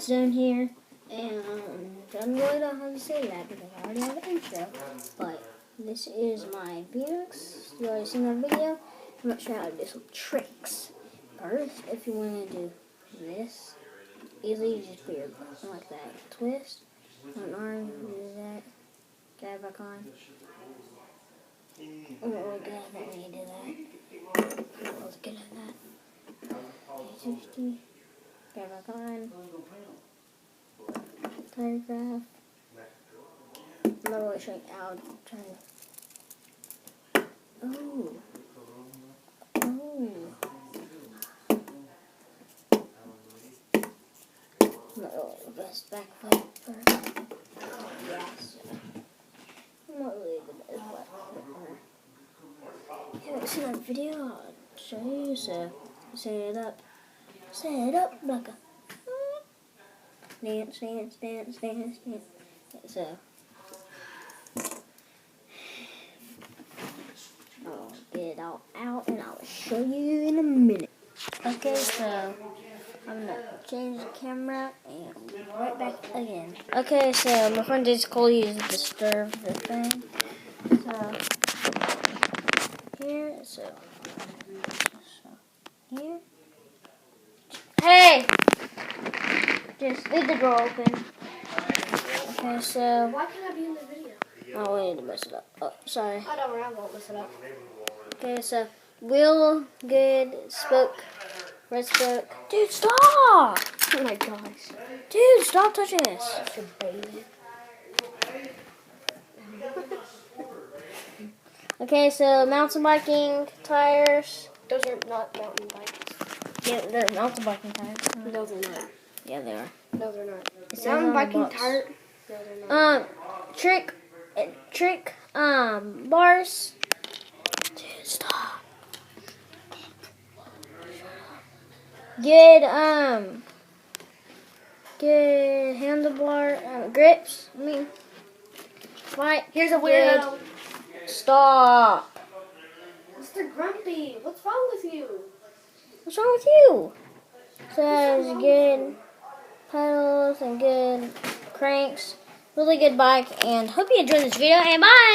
it's done here. And I really don't have to say that because I already have an intro. But this is my VX. You already seen that video. I'm going to show you how to do some tricks. First, if you want to do this, easily you just put your button like that. Twist. On arm, do that. Get it back on. I'm not really good at that when you do that. I'm not really good at that. 60. Get it back on. Telegraph. I'm not really showing out. I'm trying to. Oh. Oh. I'm not really the best back foot for. Yes. I'm not really the best back foot. If you haven't seen that video, I'll show you. So, set it up. Set it up like a. Dance, dance, dance, dance, dance. So, I'll get it all out and I'll show you in a minute. Okay, so I'm gonna change the camera and be right back again. Okay, so my friend just called you to disturb the thing. So, here, so here. Hey! Just leave the door open. Okay, so. Why can't I be in the video? Oh, we need to mess it up. Oh, sorry. I don't worry, I won't mess it up. Okay, so. Will, good, spoke, red spoke. Dude, stop! Oh my gosh. Dude, stop touching this. Such a baby. Okay, so mountain biking tires. Those are not mountain bikes. Yeah, they're mountain biking tires. No, they're not. Yeah, they are. No, they're not. It says Mountain on the biking box. tire. No, they're not. Trick, bars. Dude, stop. Good handlebar, grips. I mean, right. Here's a weirdo. Good. Stop. Mr. Grumpy, what's wrong with you? What's wrong with you? Says good pedals and good cranks. Really good bike. And hope you enjoyed this video. And bye.